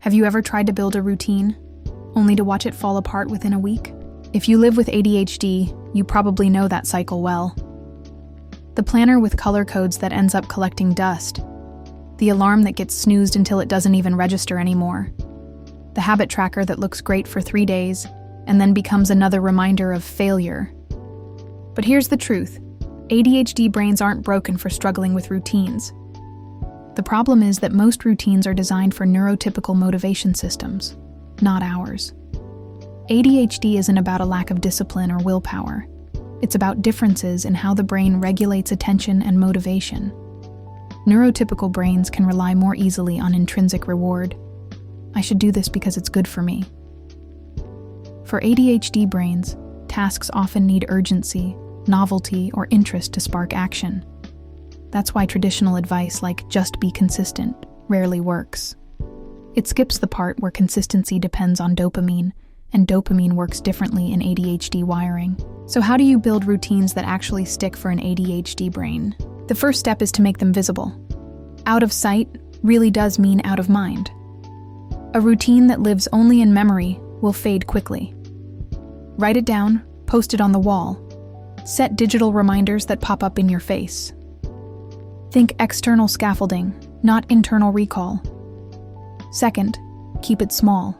Have you ever tried to build a routine, only to watch it fall apart within a week? If you live with ADHD, you probably know that cycle well. The planner with color codes that ends up collecting dust. The alarm that gets snoozed until it doesn't even register anymore. The habit tracker that looks great for 3 days and then becomes another reminder of failure. But here's the truth. ADHD brains aren't broken for struggling with routines. The problem is that most routines are designed for neurotypical motivation systems, not ours. ADHD isn't about a lack of discipline or willpower. It's about differences in how the brain regulates attention and motivation. Neurotypical brains can rely more easily on intrinsic reward. I should do this because it's good for me. For ADHD brains, tasks often need urgency, novelty, or interest to spark action. That's why traditional advice like just be consistent rarely works. It skips the part where consistency depends on dopamine, and dopamine works differently in ADHD wiring. So how do you build routines that actually stick for an ADHD brain? The first step is to make them visible. Out of sight really does mean out of mind. A routine that lives only in memory will fade quickly. Write it down, post it on the wall. Set digital reminders that pop up in your face. Think external scaffolding, not internal recall. Second, keep it small.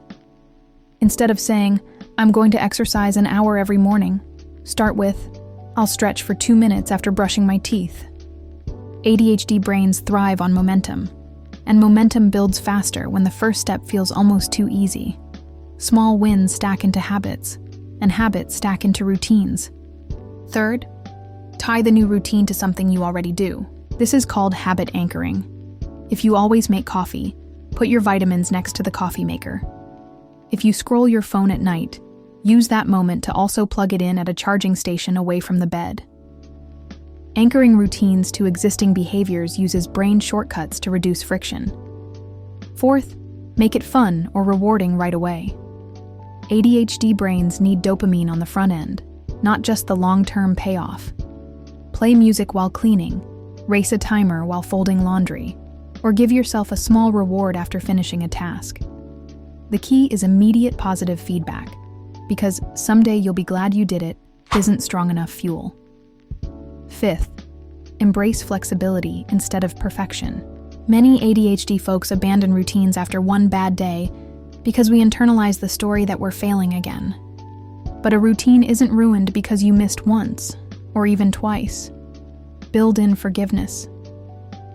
Instead of saying, I'm going to exercise an hour every morning, start with, I'll stretch for 2 minutes after brushing my teeth. ADHD brains thrive on momentum, and momentum builds faster when the first step feels almost too easy. Small wins stack into habits, and habits stack into routines. Third, tie the new routine to something you already do. This is called habit anchoring. If you always make coffee, put your vitamins next to the coffee maker. If you scroll your phone at night, use that moment to also plug it in at a charging station away from the bed. Anchoring routines to existing behaviors uses brain shortcuts to reduce friction. Fourth, make it fun or rewarding right away. ADHD brains need dopamine on the front end, not just the long-term payoff. Play music while cleaning, race a timer while folding laundry, or give yourself a small reward after finishing a task. The key is immediate positive feedback, because someday you'll be glad you did it isn't strong enough fuel. Fifth, embrace flexibility instead of perfection. Many ADHD folks abandon routines after one bad day because we internalize the story that we're failing again. But a routine isn't ruined because you missed once, or even twice. Build in forgiveness.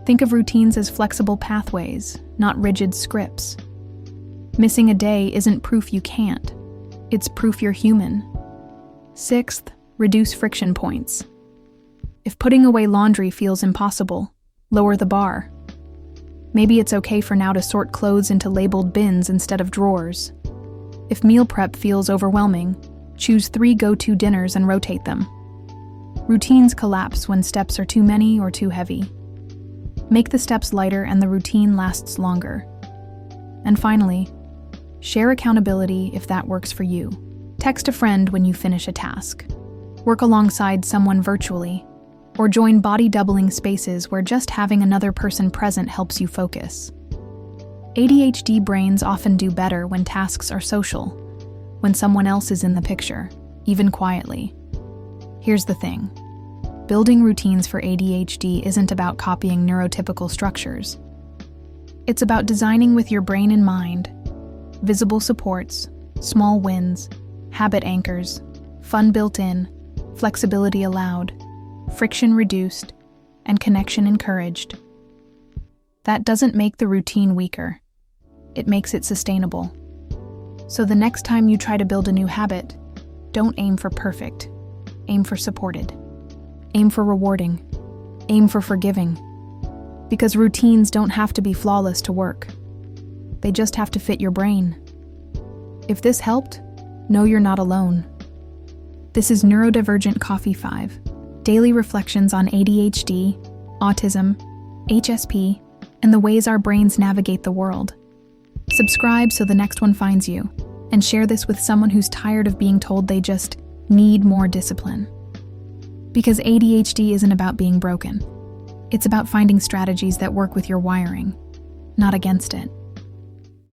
Think of routines as flexible pathways, not rigid scripts. Missing a day isn't proof you can't. It's proof you're human. Sixth, reduce friction points. If putting away laundry feels impossible, lower the bar. Maybe it's okay for now to sort clothes into labeled bins instead of drawers. If meal prep feels overwhelming, choose 3 go-to dinners and rotate them. Routines collapse when steps are too many or too heavy. Make the steps lighter and the routine lasts longer. And finally, share accountability if that works for you. Text a friend when you finish a task. Work alongside someone virtually, or join body-doubling spaces where just having another person present helps you focus. ADHD brains often do better when tasks are social, when someone else is in the picture, even quietly. Here's the thing. Building routines for ADHD isn't about copying neurotypical structures. It's about designing with your brain in mind. Visible supports, small wins, habit anchors, fun built in, flexibility allowed, friction reduced, and connection encouraged. That doesn't make the routine weaker. It makes it sustainable. So the next time you try to build a new habit, don't aim for perfect. Aim for supported. Aim for rewarding. Aim for forgiving. Because routines don't have to be flawless to work. They just have to fit your brain. If this helped, know you're not alone. This is Neurodivergent Coffee 5. Daily reflections on ADHD, autism, HSP, and the ways our brains navigate the world. Subscribe so the next one finds you, and share this with someone who's tired of being told they just need more discipline. Because ADHD isn't about being broken. It's about finding strategies that work with your wiring, not against it.